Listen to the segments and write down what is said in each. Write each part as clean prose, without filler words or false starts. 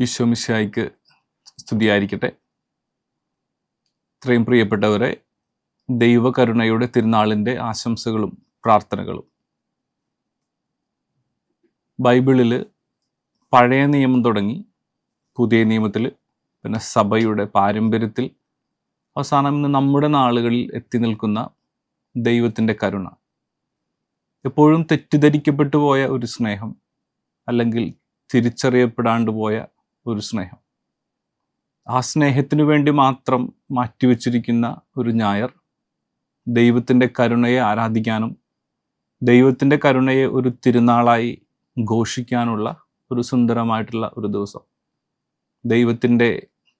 ഈശോ മിശിഹായ്ക്ക് സ്തുതിയായിരിക്കട്ടെ. ഇത്രയും പ്രിയപ്പെട്ടവരെ, ദൈവകരുണയുടെ തിരുനാളിൻ്റെ ആശംസകളും പ്രാർത്ഥനകളും. ബൈബിളിൽ പഴയ നിയമം തുടങ്ങി പുതിയ നിയമത്തിൽ, പിന്നെ സഭയുടെ പാരമ്പര്യത്തിൽ, അവസാനം ഇന്ന് നമ്മുടെ നാളുകളിൽ എത്തി നിൽക്കുന്ന ദൈവത്തിൻ്റെ കരുണ, എപ്പോഴും തെറ്റിദ്ധരിക്കപ്പെട്ടു പോയ ഒരു സ്നേഹം, അല്ലെങ്കിൽ തിരിച്ചറിയപ്പെടാണ്ട് പോയ ഒരു സ്നേഹം. ആ സ്നേഹത്തിനു വേണ്ടി മാത്രം മാറ്റിവെച്ചിരിക്കുന്ന ഒരു ഞായർ, ദൈവത്തിൻ്റെ കരുണയെ ആരാധിക്കാനും ദൈവത്തിൻ്റെ കരുണയെ ഒരു തിരുനാളായി ഘോഷിക്കാനുള്ള ഒരു സുന്ദരമായിട്ടുള്ള ഒരു ദിവസം. ദൈവത്തിൻ്റെ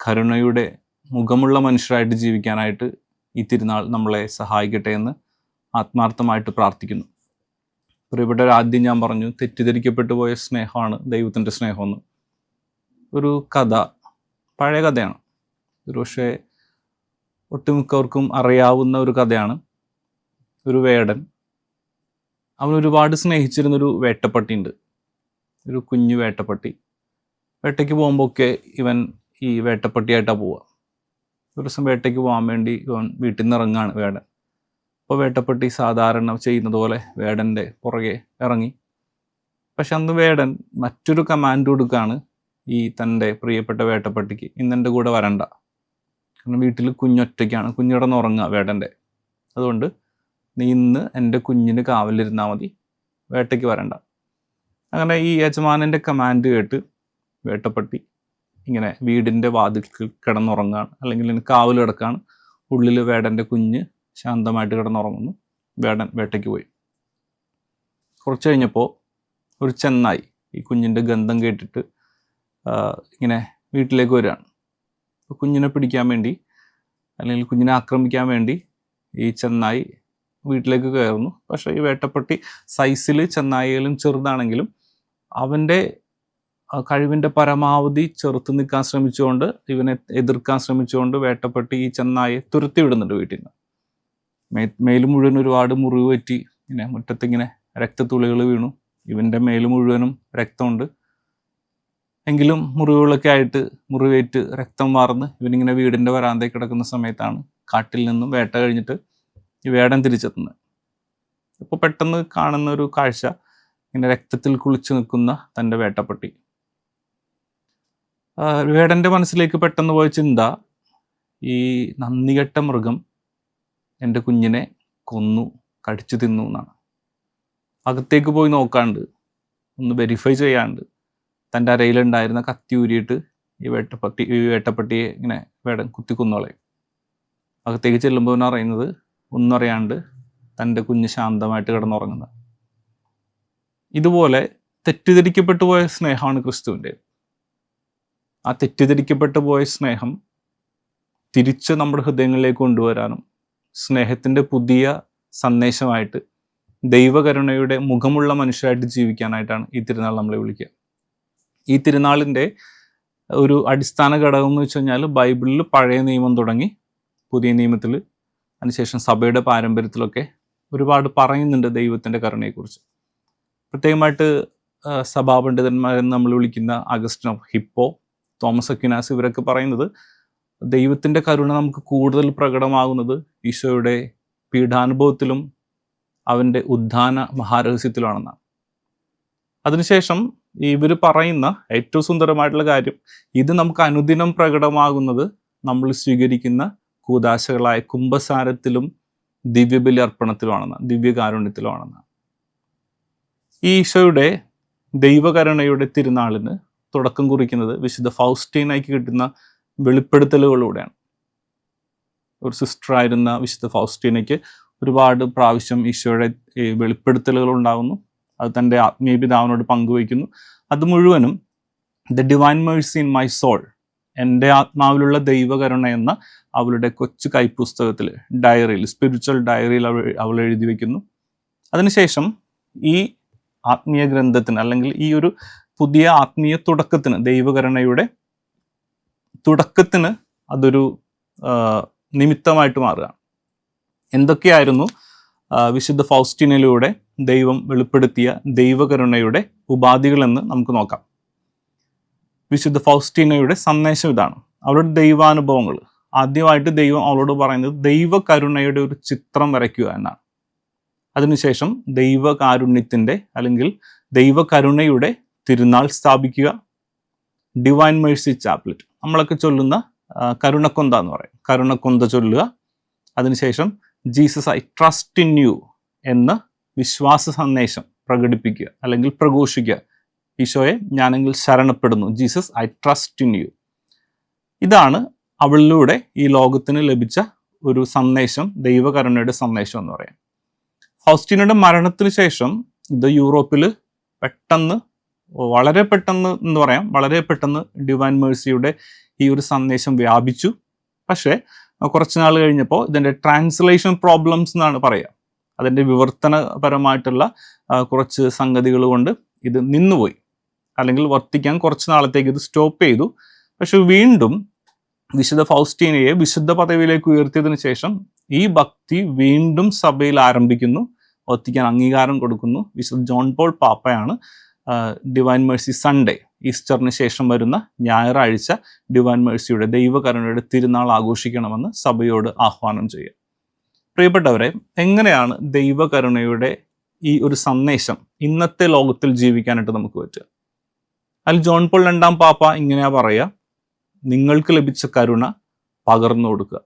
കരുണയുടെ മുഖമുള്ള മനുഷ്യരായിട്ട് ജീവിക്കാനായിട്ട് ഈ തിരുനാൾ നമ്മളെ സഹായിക്കട്ടെ എന്ന് ആത്മാർത്ഥമായിട്ട് പ്രാർത്ഥിക്കുന്നു. പ്രിയപ്പെട്ടവർ, ആദ്യം ഞാൻ പറഞ്ഞു, തെറ്റിദ്ധരിക്കപ്പെട്ടു പോയ സ്നേഹമാണ് ദൈവത്തിൻ്റെ സ്നേഹമെന്ന്. ഒരു കഥ, പഴയ കഥയാണ്, ഒരു പക്ഷേ ഒട്ടുമിക്കവർക്കും അറിയാവുന്ന ഒരു കഥയാണ്. ഒരു വേടൻ, അവൻ ഒരുപാട് സ്നേഹിച്ചിരുന്നൊരു വേട്ടപ്പട്ടിയുണ്ട്, ഒരു കുഞ്ഞു വേട്ടപ്പട്ടി. വേട്ടയ്ക്ക് പോകുമ്പോഴൊക്കെ ഇവൻ ഈ വേട്ടപ്പട്ടിയായിട്ടാണ് പോവുക. ഒരു ദിവസം വേട്ടയ്ക്ക് പോകാൻ വേണ്ടി ഇവൻ വീട്ടിൽ നിന്ന് ഇറങ്ങാണ് വേടൻ. അപ്പോൾ വേട്ടപ്പട്ടി സാധാരണ ചെയ്യുന്നത് പോലെ വേടൻ്റെ പുറകെ ഇറങ്ങി. പക്ഷെ അന്ന് വേടൻ മറ്റൊരു കമാൻഡ് കൊടുക്കുകയാണ് ഈ തൻ്റെ പ്രിയപ്പെട്ട വേട്ടപ്പട്ടിക്ക്, ഇന്നെൻ്റെ കൂടെ വരണ്ട, കാരണം വീട്ടിൽ കുഞ്ഞൊറ്റയ്ക്കാണ്, കുഞ്ഞിടന്ന് ഉറങ്ങുക വേടൻ്റെ. അതുകൊണ്ട് നീ ഇന്ന് എൻ്റെ കുഞ്ഞിന് കാവലിരുന്നാൽ മതി, വേട്ടയ്ക്ക് വരണ്ട. അങ്ങനെ ഈ യജമാനൻ്റെ കമാൻഡ് കേട്ട് വേട്ടപ്പട്ടി ഇങ്ങനെ വീടിൻ്റെ വാതിൽക്ക് കിടന്നുറങ്ങുകയാണ്, അല്ലെങ്കിൽ കാവൽ കിടക്കുകയാണ്. ഉള്ളിൽ വേടൻ്റെ കുഞ്ഞ് ശാന്തമായിട്ട് കിടന്നുറങ്ങുന്നു. വേടൻ വേട്ടയ്ക്ക് പോയി. കുറച്ച് കഴിഞ്ഞപ്പോൾ ഒരു ചെന്നായി ഈ കുഞ്ഞിൻ്റെ ഗന്ധം കേട്ടിട്ട് ഇങ്ങനെ വീട്ടിലേക്ക് വരികയാണ്. അപ്പോൾ കുഞ്ഞിനെ പിടിക്കാൻ വേണ്ടി, അല്ലെങ്കിൽ കുഞ്ഞിനെ ആക്രമിക്കാൻ വേണ്ടി ഈ ചെന്നായി വീട്ടിലേക്ക് കയറുന്നു. പക്ഷേ ഈ വേട്ടപ്പട്ടി സൈസിൽ ചെന്നായികളും ചെറുതാണെങ്കിലും അവൻ്റെ കഴിവിൻ്റെ പരമാവധി ചെറുത്ത് നിൽക്കാൻ ശ്രമിച്ചുകൊണ്ട്, ഇവനെ എതിർക്കാൻ ശ്രമിച്ചുകൊണ്ട് വേട്ടപ്പട്ടി ഈ ചെന്നായെ തുരത്തി വിടുന്നുണ്ട് വീട്ടിൽ നിന്ന്. മേല് മുഴുവൻ ഒരുപാട് മുറിവ് പറ്റി, ഇങ്ങനെ മുറ്റത്തിങ്ങനെ രക്തത്തുള്ളികൾ വീണു. ഇവൻ്റെ മേല് മുഴുവനും രക്തമുണ്ട്. എങ്കിലും മുറിവുകളൊക്കെ ആയിട്ട്, മുറിവേറ്റ് രക്തം വാർന്ന് ഇവനിങ്ങനെ വീടിൻ്റെ വരാന്തയിൽ കിടക്കുന്ന സമയത്താണ് കാട്ടിൽ നിന്നും വേട്ട കഴിഞ്ഞിട്ട് ഈ വേടൻ തിരിച്ചെത്തുന്നത്. അപ്പോൾ പെട്ടെന്ന് കാണുന്ന ഒരു കാഴ്ച, ഇങ്ങനെ രക്തത്തിൽ കുളിച്ചു നിൽക്കുന്ന തൻ്റെ വേട്ടപ്പട്ടി. വേടൻ്റെ മനസ്സിലേക്ക് പെട്ടെന്ന് പോയ ചിന്ത, ഈ നന്ദികെട്ട മൃഗം എൻ്റെ കുഞ്ഞിനെ കൊന്നു, കടിച്ചു തിന്നു എന്നാണ്. അകത്തേക്ക് പോയി നോക്കാണ്ട്, ഒന്ന് വെരിഫൈ ചെയ്യാണ്ട്, തൻ്റെ അരയിലുണ്ടായിരുന്ന കത്തി ഊരിയിട്ട് ഈ വേട്ടപ്പട്ടിയെ ഇങ്ങനെ വേടൻ കുത്തി കൊന്നോളയും. അകത്തേക്ക് ചെല്ലുമ്പോൾ അറിയുന്നത്, ഒന്നും അറിയാണ്ട് തൻ്റെ കുഞ്ഞ് ശാന്തമായിട്ട് കിടന്നുറങ്ങുന്നത്. ഇതുപോലെ തെറ്റിദ്ധരിക്കപ്പെട്ടു പോയ സ്നേഹമാണ് ക്രിസ്തുവിൻ്റെ. ആ തെറ്റിദ്ധരിക്കപ്പെട്ടു പോയ സ്നേഹം തിരിച്ച് നമ്മുടെ ഹൃദയങ്ങളിലേക്ക് കൊണ്ടുവരാനും സ്നേഹത്തിൻ്റെ പുതിയ സന്ദേശമായിട്ട് ദൈവകരുണയുടെ മുഖമുള്ള മനുഷ്യരായിട്ട് ജീവിക്കാനായിട്ടാണ് ഈ തിരുനാൾ നമ്മളെ വിളിക്കുക. ഈ തിരുനാളിൻ്റെ ഒരു അടിസ്ഥാന ഘടകം എന്ന് വെച്ച് കഴിഞ്ഞാൽ, ബൈബിളിൽ പഴയ നിയമം തുടങ്ങി പുതിയ നിയമത്തിൽ, അതിനുശേഷം സഭയുടെ പാരമ്പര്യത്തിലൊക്കെ ഒരുപാട് പറയുന്നുണ്ട് ദൈവത്തിൻ്റെ കരുണയെക്കുറിച്ച്. പ്രത്യേകമായിട്ട് സഭാപണ്ഡിതന്മാരെന്ന് നമ്മൾ വിളിക്കുന്ന Augustine of Hippo, Thomas Aquinas, ഇവരൊക്കെ പറയുന്നത് ദൈവത്തിൻ്റെ കരുണ നമുക്ക് കൂടുതൽ പ്രകടമാകുന്നത് ഈശോയുടെ പീഡാനുഭവത്തിലും അവൻ്റെ ഉദ്ധാന മഹാരഹസ്യത്തിലാണെന്നാണ്. അതിനുശേഷം ഇവർ പറയുന്ന ഏറ്റവും സുന്ദരമായിട്ടുള്ള കാര്യം, ഇത് നമുക്ക് അനുദിനം പ്രകടമാകുന്നത് നമ്മൾ സ്വീകരിക്കുന്ന കൂദാശകളായ കുംഭസാരത്തിലും ദിവ്യബലി അർപ്പണത്തിലുമാണെന്നാണ്, ദിവ്യകാരുണ്യത്തിലുമാണെന്നാണ്. ഈ ഈശോയുടെ ദൈവകരുണയുടെ തിരുനാളിന് തുടക്കം കുറിക്കുന്നത് വിശുദ്ധ ഫൗസ്റ്റീനയ്ക്ക് കിട്ടുന്ന വെളിപ്പെടുത്തലുകളിലൂടെയാണ്. ഒരു സിസ്റ്ററായിരുന്ന വിശുദ്ധ ഫൗസ്റ്റീനയ്ക്ക് ഒരുപാട് പ്രാവശ്യം ഈശോയുടെ വെളിപ്പെടുത്തലുകൾ ഉണ്ടാകുന്നു. അത് തൻ്റെ ആത്മീയ പിതാവിനോട് പങ്കുവയ്ക്കുന്നു. അത് മുഴുവനും the divine mercy in my soul, എൻ്റെ ആത്മാവിലുള്ള ദൈവകരുണ എന്ന അവളുടെ കൊച്ചു കൈപ്പുസ്തകത്തിൽ, ഡയറിയിൽ, സ്പിരിച്വൽ ഡയറിയിൽ അവൾ എഴുതി വയ്ക്കുന്നു. അതിനുശേഷം ഈ ആത്മീയ ഗ്രന്ഥത്തിന്, അല്ലെങ്കിൽ ഈ ഒരു പുതിയ ആത്മീയ തുടക്കത്തിന്, ദൈവകരുണയുടെ തുടക്കത്തിന് അതൊരു നിമിത്തമായിട്ട് മാറുകയാണ്. എന്തൊക്കെയായിരുന്നു വിശുദ്ധ ഫൗസ്റ്റീനയിലൂടെ ദൈവം വെളിപ്പെടുത്തിയ ദൈവകരുണയുടെ ഉപാധികളെന്ന് നമുക്ക് നോക്കാം. വിശുദ്ധ ഫൗസ്റ്റീനയുടെ സന്ദേശം ഇതാണ്. അവളുടെ ദൈവാനുഭവങ്ങൾ. ആദ്യമായിട്ട് ദൈവം അവളോട് പറയുന്നത് ദൈവകരുണയുടെ ഒരു ചിത്രം വരയ്ക്കുക എന്നാണ്. അതിനുശേഷം ദൈവകാരുണ്യത്തിൻ്റെ അല്ലെങ്കിൽ ദൈവകരുണയുടെ തിരുനാൾ സ്ഥാപിക്കുക, ഡിവൈൻ മേഴ്സി ചാപ്ലറ്റ്, നമ്മളൊക്കെ ചൊല്ലുന്ന കരുണക്കൊന്ത എന്ന് പറയും, കരുണക്കൊന്ത ചൊല്ലുക. അതിനുശേഷം Jesus I trust in you എന്ന വിശ്വാസ സന്ദേശം പ്രകടിപ്പിക്കുക അല്ലെങ്കിൽ പ്രഘോഷിക്കുക. ഈശോയെ ഞാനെങ്കിൽ ശരണപ്പെടുന്നു, Jesus I trust in you. ഇതാണ് അവളിലൂടെ ഈ ലോകത്തിന് ലഭിച്ച ഒരു സന്ദേശം, ദൈവകരുണയുടെ സന്ദേശം എന്ന് പറയാം. ഫൗസ്റ്റീനയുടെ മരണത്തിന് ശേഷം ഇത് യൂറോപ്പിൽ വളരെ പെട്ടെന്ന് എന്ന് പറയാം, വളരെ പെട്ടെന്ന് ഡിവൈൻ മേഴ്സിയുടെ ഈ ഒരു സന്ദേശം വ്യാപിച്ചു. പക്ഷേ കുറച്ച് നാൾ കഴിഞ്ഞപ്പോൾ ഇതിൻ്റെ ട്രാൻസ്ലേഷൻ പ്രോബ്ലംസ് എന്നാണ് പറയുക, അതിൻ്റെ വിവർത്തനപരമായിട്ടുള്ള കുറച്ച് സംഗതികൾ കൊണ്ട് ഇത് നിന്നുപോയി, അല്ലെങ്കിൽ വർത്തിക്കാൻ കുറച്ച് നാളത്തേക്ക് ഇത് സ്റ്റോപ്പ് ചെയ്തു. പക്ഷെ വീണ്ടും വിശുദ്ധ ഫൗസ്റ്റീനയെ വിശുദ്ധ പദവിയിലേക്ക് ഉയർത്തിയതിനു ശേഷം ഈ ഭക്തി വീണ്ടും സഭയിൽ ആരംഭിക്കുന്നു, വർത്തിക്കാൻ അംഗീകാരം കൊടുക്കുന്നു. വിശുദ്ധ ജോൺ പോൾ പാപ്പയാണ് ഡിവൈൻ മേഴ്സി സൺഡേ, ഈസ്റ്ററിന് ശേഷം വരുന്ന ഞായറാഴ്ച ഡിവൈൻ മേഴ്സിയുടെ ദൈവകരുണയുടെ തിരുനാൾ ആഘോഷിക്കണമെന്ന് സഭയോട് ആഹ്വാനം ചെയ്യുക. പ്രിയപ്പെട്ടവരെ, എങ്ങനെയാണ് ദൈവകരുണയുടെ ഈ ഒരു സന്ദേശം ഇന്നത്തെ ലോകത്തിൽ ജീവിക്കാനായിട്ട് നമുക്ക് പറ്റുക? അതിൽ ജോൺ പോൾ രണ്ടാം പാപ്പ ഇങ്ങനെയാ പറയുക, നിങ്ങൾക്ക് ലഭിച്ച കരുണ പകർന്നു കൊടുക്കുക.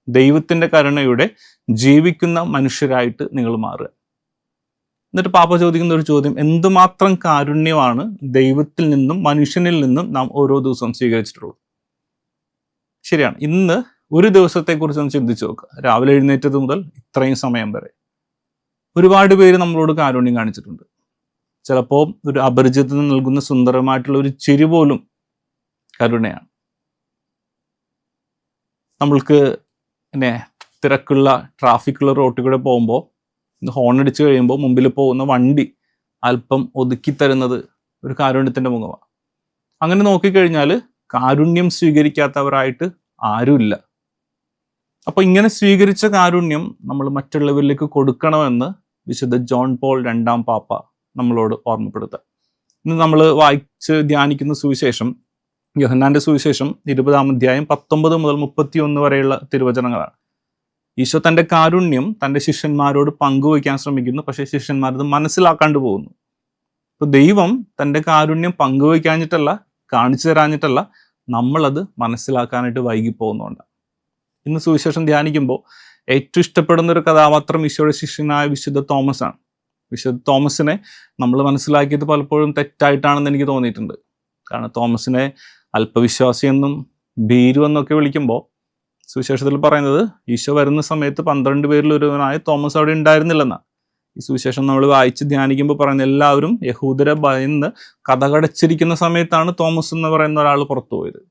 ദൈവത്തിൻ്റെ കരുണയുടെ ജീവിക്കുന്ന മനുഷ്യരായിട്ട് നിങ്ങൾ മാറുക. എന്നിട്ട് പാപ്പ ചോദിക്കുന്ന ഒരു ചോദ്യം, എന്തുമാത്രം കാരുണ്യമാണ് ദൈവത്തിൽ നിന്നും മനുഷ്യനിൽ നിന്നും നാം ഓരോ ദിവസവും സ്വീകരിച്ചിട്ടുള്ളത്? ശരിയാണ്, ഇന്ന് ഒരു ദിവസത്തെക്കുറിച്ച് ഒന്ന് ചിന്തിച്ചു നോക്കുക. രാവിലെ എഴുന്നേറ്റത് മുതൽ ഇത്രയും സമയം വരെ ഒരുപാട് പേര് നമ്മളോട് കാരുണ്യം കാണിച്ചിട്ടുണ്ട്. ചിലപ്പോൾ ഒരു അപരിചിതന് നൽകുന്ന സുന്ദരമായിട്ടുള്ള ഒരു ചിരി പോലും കരുണയാണ്. നമ്മൾക്ക് പിന്നെ തിരക്കുള്ള ട്രാഫിക്കുള്ള റോട്ടിൽ കൂടെ പോകുമ്പോൾ ഹോൺ അടിച്ച് കഴിയുമ്പോൾ മുമ്പിൽ പോകുന്ന വണ്ടി അല്പം ഒതുക്കി തരുന്നത് ഒരു കാരുണ്യത്തിൻ്റെ മുഖമാണ്. അങ്ങനെ നോക്കിക്കഴിഞ്ഞാൽ കാരുണ്യം സ്വീകരിക്കാത്തവരായിട്ട് ആരുമില്ല. അപ്പോൾ ഇങ്ങനെ സ്വീകരിച്ച കാരുണ്യം നമ്മൾ മറ്റുള്ളവരിലേക്ക് കൊടുക്കണമെന്ന് വിശുദ്ധ ജോൺ പോൾ രണ്ടാം പാപ്പ നമ്മളോട് ഓർമ്മപ്പെടുത്തുക. ഇന്ന് നമ്മൾ വായിച്ച് ധ്യാനിക്കുന്ന സുവിശേഷം യോഹന്നാന്റെ സുവിശേഷം 20-ാം അധ്യായം 19 മുതൽ 31 വരെയുള്ള തിരുവചനങ്ങളാണ്. ഈശോ തൻ്റെ കാരുണ്യം തൻ്റെ ശിഷ്യന്മാരോട് പങ്കുവയ്ക്കാൻ ശ്രമിക്കുന്നു, പക്ഷേ ശിഷ്യന്മാരത് മനസ്സിലാക്കാണ്ട് പോകുന്നു. അപ്പോൾ ദൈവം തൻ്റെ കാരുണ്യം പങ്കുവയ്ക്കാഞ്ഞിട്ടല്ല, കാണിച്ചു തരാഞ്ഞിട്ടല്ല, നമ്മളത് മനസ്സിലാക്കാനായിട്ട് വൈകിപ്പോകുന്നുണ്ട്. ഇന്ന് സുവിശേഷം ധ്യാനിക്കുമ്പോൾ ഏറ്റവും ഇഷ്ടപ്പെടുന്ന ഒരു കഥാപാത്രം ഈശോയുടെ ശിഷ്യനായ വിശുദ്ധ തോമസ് ആണ്. വിശുദ്ധ തോമസിനെ നമ്മൾ മനസ്സിലാക്കിയത് പലപ്പോഴും തെറ്റായിട്ടാണെന്ന് എനിക്ക് തോന്നിയിട്ടുണ്ട്. കാരണം തോമസിനെ അല്പവിശ്വാസിയെന്നും ഭീരു എന്നൊക്കെ വിളിക്കുമ്പോൾ സുവിശേഷത്തിൽ പറയുന്നത് ഈശോ വരുന്ന സമയത്ത് 12 പേരിൽ ഒരുവനായ തോമസ് അവിടെ ഉണ്ടായിരുന്നില്ലെന്നാണ്. ഈ സുവിശേഷം നമ്മൾ വായിച്ച് ധ്യാനിക്കുമ്പോൾ പറയുന്നത് എല്ലാവരും യഹൂദരെ ഭയന്ന് കതകടച്ചിരിക്കുന്ന സമയത്താണ് തോമസ് എന്ന് പറയുന്ന ഒരാൾ പുറത്തു പോയത്.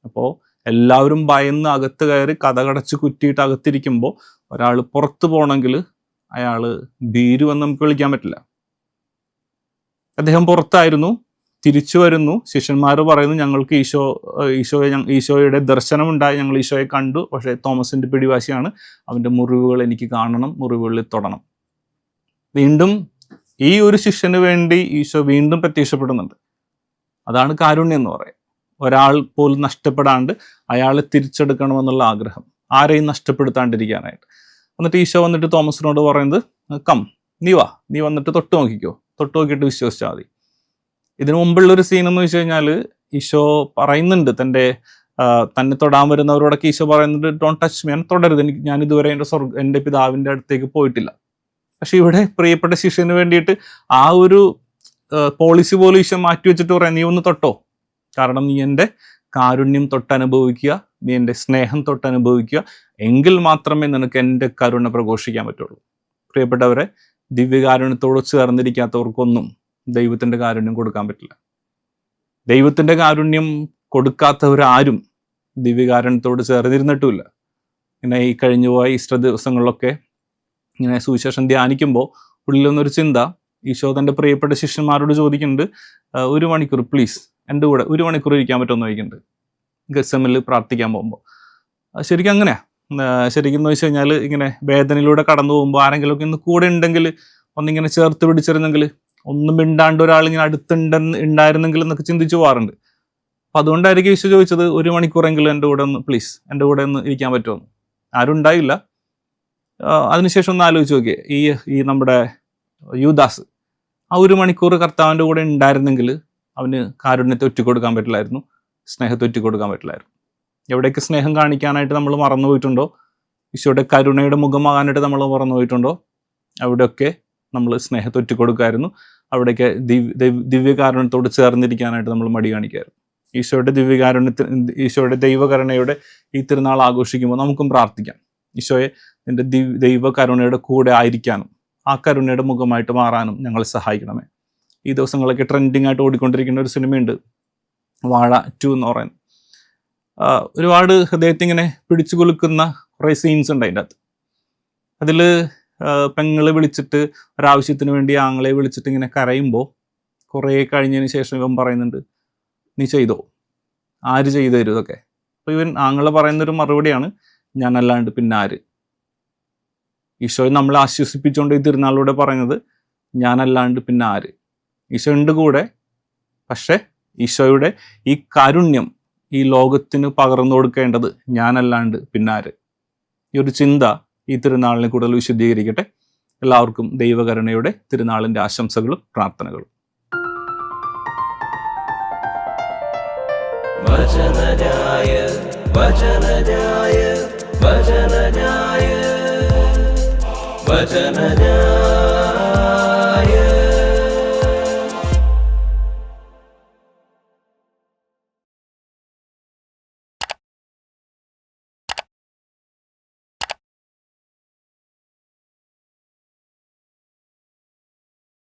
അപ്പോൾ എല്ലാവരും ഭയന്ന് അകത്ത് കയറി കതകടച്ച് കുറ്റിയിട്ട് അകത്തിരിക്കുമ്പോൾ ഒരാൾ പുറത്തു പോകണമെങ്കിൽ അയാൾ ഭീരു എന്ന് നമുക്ക് വിളിക്കാൻ പറ്റില്ല. അദ്ദേഹം പുറത്തായിരുന്നു, തിരിച്ചു വരുന്നു. ശിഷ്യന്മാർ പറയുന്നു, ഞങ്ങൾക്ക് ഈശോയുടെ ദർശനമുണ്ടായി, ഞങ്ങൾ ഈശോയെ കണ്ടു. പക്ഷേ തോമസിന്റെ പിടിവാശിയാണ്, അവൻ്റെ മുറിവുകൾ എനിക്ക് കാണണം, മുറിവുകളിൽ തൊടണം. വീണ്ടും ഈ ഒരു ശിഷ്യന് വേണ്ടി ഈശോ വീണ്ടും പ്രത്യക്ഷപ്പെടുന്നുണ്ട്. അതാണ് കാരുണ്യം എന്ന് പറയുന്നത്. ഒരാൾ പോലും നഷ്ടപ്പെടാണ്ട് അയാളെ തിരിച്ചെടുക്കണമെന്നുള്ള ആഗ്രഹം, ആരെയും നഷ്ടപ്പെടുത്താണ്ടിരിക്കാനായിട്ട്. എന്നിട്ട് ഈശോ വന്നിട്ട് തോമസിനോട് പറയുന്നത്, കം, നീ വന്നിട്ട് തൊട്ട് നോക്കിയിട്ട് വിശ്വസിച്ചാൽ മതി. ഇതിനു മുമ്പുള്ളൊരു സീൻ എന്ന് വെച്ച് കഴിഞ്ഞാൽ ഈശോ പറയുന്നുണ്ട്, തന്നെ തൊടാൻ വരുന്നവരോടൊക്കെ ഈശോ പറയുന്നുണ്ട്, ഡോണ്ട് ടച്ച് മീ, തൊടരുത്, ഞാൻ ഇതുവരെ എൻ്റെ പിതാവിൻ്റെ അടുത്തേക്ക് പോയിട്ടില്ല. പക്ഷെ ഇവിടെ പ്രിയപ്പെട്ട ശിഷ്യന് വേണ്ടിയിട്ട് ആ ഒരു പോളിസി പോലും ഈശോ മാറ്റി വെച്ചിട്ട് പറയാം, നീ ഒന്ന് തൊട്ടോ, കാരണം നീ എൻ്റെ കാരുണ്യം തൊട്ടനുഭവിക്കുക, നീ എൻ്റെ സ്നേഹം തൊട്ടനുഭവിക്കുക, എങ്കിൽ മാത്രമേ നിനക്ക് എൻ്റെ കരുണ പ്രഘോഷിക്കാൻ പറ്റുള്ളൂ. പ്രിയപ്പെട്ടവരെ, ദിവ്യകാരുണ്യത്തോട് ചേർന്നിരിക്കാത്തവർക്കൊന്നും ദൈവത്തിൻ്റെ കാരുണ്യം കൊടുക്കാൻ പറ്റില്ല. ദൈവത്തിൻ്റെ കാരുണ്യം കൊടുക്കാത്തവരാരും ദിവ്യകാരുണ്യത്തോട് ചേർന്നിരുന്നിട്ടുമില്ല. ഇങ്ങനെ ഈ കഴിഞ്ഞുപോയ ഈസ്റ്റർ ദിവസങ്ങളിലൊക്കെ ഇങ്ങനെ സുവിശേഷം ധ്യാനിക്കുമ്പോൾ ഉള്ളിലൊന്നൊരു ചിന്ത, ഈശോ തൻ്റെ പ്രിയപ്പെട്ട ശിഷ്യന്മാരോട് ചോദിക്കുന്നുണ്ട്, 1 മണിക്കൂർ പ്ലീസ് എൻ്റെ കൂടെ 1 മണിക്കൂർ ഇരിക്കാൻ പറ്റുമെന്ന് ചോദിക്കുന്നുണ്ട് ഗെത്സമനിൽ പ്രാർത്ഥിക്കാൻ പോകുമ്പോൾ. ശരിക്കും അങ്ങനെയാ. ശരിക്കും എന്ന് വെച്ച് കഴിഞ്ഞാൽ ഇങ്ങനെ വേദനയിലൂടെ കടന്നു പോകുമ്പോൾ ആരെങ്കിലുമൊക്കെ ഇന്ന് കൂടെ ഉണ്ടെങ്കിൽ ഒന്നിങ്ങനെ ചേർത്ത് പിടിച്ചിരുന്നെങ്കിൽ ഒന്നും മിണ്ടാണ്ട് ഒരാളിങ്ങനെ ഉണ്ടായിരുന്നെങ്കിൽ എന്നൊക്കെ ചിന്തിച്ചു പോകാറുണ്ട്. അപ്പം അതുകൊണ്ടായിരിക്കും ഈശോ ചോദിച്ചത് 1 മണിക്കൂറെങ്കിലും എൻ്റെ കൂടെ ഒന്ന് പ്ലീസ് എൻ്റെ കൂടെ ഒന്ന് ഇരിക്കാൻ പറ്റുമോ. ആരും ഉണ്ടായില്ല. അതിനുശേഷം ഒന്ന് ആലോചിച്ച് നോക്കിയേ, ഈ നമ്മുടെ യൂദാസ് ആ 1 മണിക്കൂർ കർത്താവിൻ്റെ കൂടെ ഉണ്ടായിരുന്നെങ്കിൽ അവന് കാരുണ്യത്തെ ഒറ്റിക്കൊടുക്കാൻ പറ്റില്ലായിരുന്നു, സ്നേഹത്തെ ഒറ്റിക്കൊടുക്കാൻ പറ്റില്ലായിരുന്നു. എവിടേക്ക് സ്നേഹം കാണിക്കാനായിട്ട് നമ്മൾ മറന്നു പോയിട്ടുണ്ടോ, ഈശോയുടെ കരുണയുടെ മുഖമാകാനായിട്ട് നമ്മൾ മറന്നു പോയിട്ടുണ്ടോ, അവിടെയൊക്കെ നമ്മൾ സ്നേഹത്തെ ഒറ്റിക്കൊടുക്കായിരുന്നു. അവിടേക്ക് ദിവ്യകാരുണ്യത്തോട് ചേർന്നിരിക്കാനായിട്ട് നമ്മൾ മടി കാണിക്കായിരുന്നു. ഈശോയുടെ ദൈവകരുണയുടെ ഈ തിരുനാൾ ആഘോഷിക്കുമ്പോൾ നമുക്കും പ്രാർത്ഥിക്കാം, ഈശോയെ നിൻ്റെ ദൈവകരുണയുടെ കൂടെ ആയിരിക്കാനും ആ കരുണയുടെ മുഖമായിട്ട് മാറാനും ഞങ്ങളെ സഹായിക്കണമേ. ഈ ദിവസങ്ങളൊക്കെ ട്രെൻഡിങ് ആയിട്ട് ഓടിക്കൊണ്ടിരിക്കുന്ന ഒരു സിനിമയുണ്ട്, വാഴ 2 എന്ന് പറയുന്നത്. ഒരുപാട് ഹൃദയത്തിങ്ങനെ പിടിച്ചു കുലുക്കുന്ന കുറേ സീൻസ് ഉണ്ട് അതിൻ്റെ അകത്ത്. അതിൽ പെങ്ങളെ വിളിച്ചിട്ട് ഒരാവശ്യത്തിന് വേണ്ടി ആങ്ങളെ വിളിച്ചിട്ട് ഇങ്ങനെ കരയുമ്പോൾ കുറേ കഴിഞ്ഞതിന് ശേഷം ഇവൻ പറയുന്നുണ്ട്, നീ ചെയ്തോ, ആര് ചെയ്തു തരും ഇതൊക്കെ. അപ്പോൾ ഇവൻ ആങ്ങളെ പറയുന്നൊരു മറുപടിയാണ്, ഞാനല്ലാണ്ട് പിന്നെ ആര്. ഈശോയെ നമ്മളെ ആശ്വസിപ്പിച്ചുകൊണ്ട് ഈ തിരുനാളിലൂടെ പറയുന്നത്, ഞാനല്ലാണ്ട് പിന്നെ ആര്. ഈശോ ഉണ്ട് കൂടെ, പക്ഷെ ഈശോയുടെ ഈ കാരുണ്യം ഈ ലോകത്തിന് പകർന്നു കൊടുക്കേണ്ടത് ഞാനല്ലാണ്ട് പിന്നെ ആര്. ഈ ഒരു ചിന്ത ഈ തിരുനാളിനെ കൂടുതൽ വിശുദ്ധീകരിക്കട്ടെ. എല്ലാവർക്കും ദൈവകരുണയുടെ തിരുനാളിൻ്റെ ആശംസകളും പ്രാർത്ഥനകളും. വചനജായ വചനജായ വചനജായ വചനജായ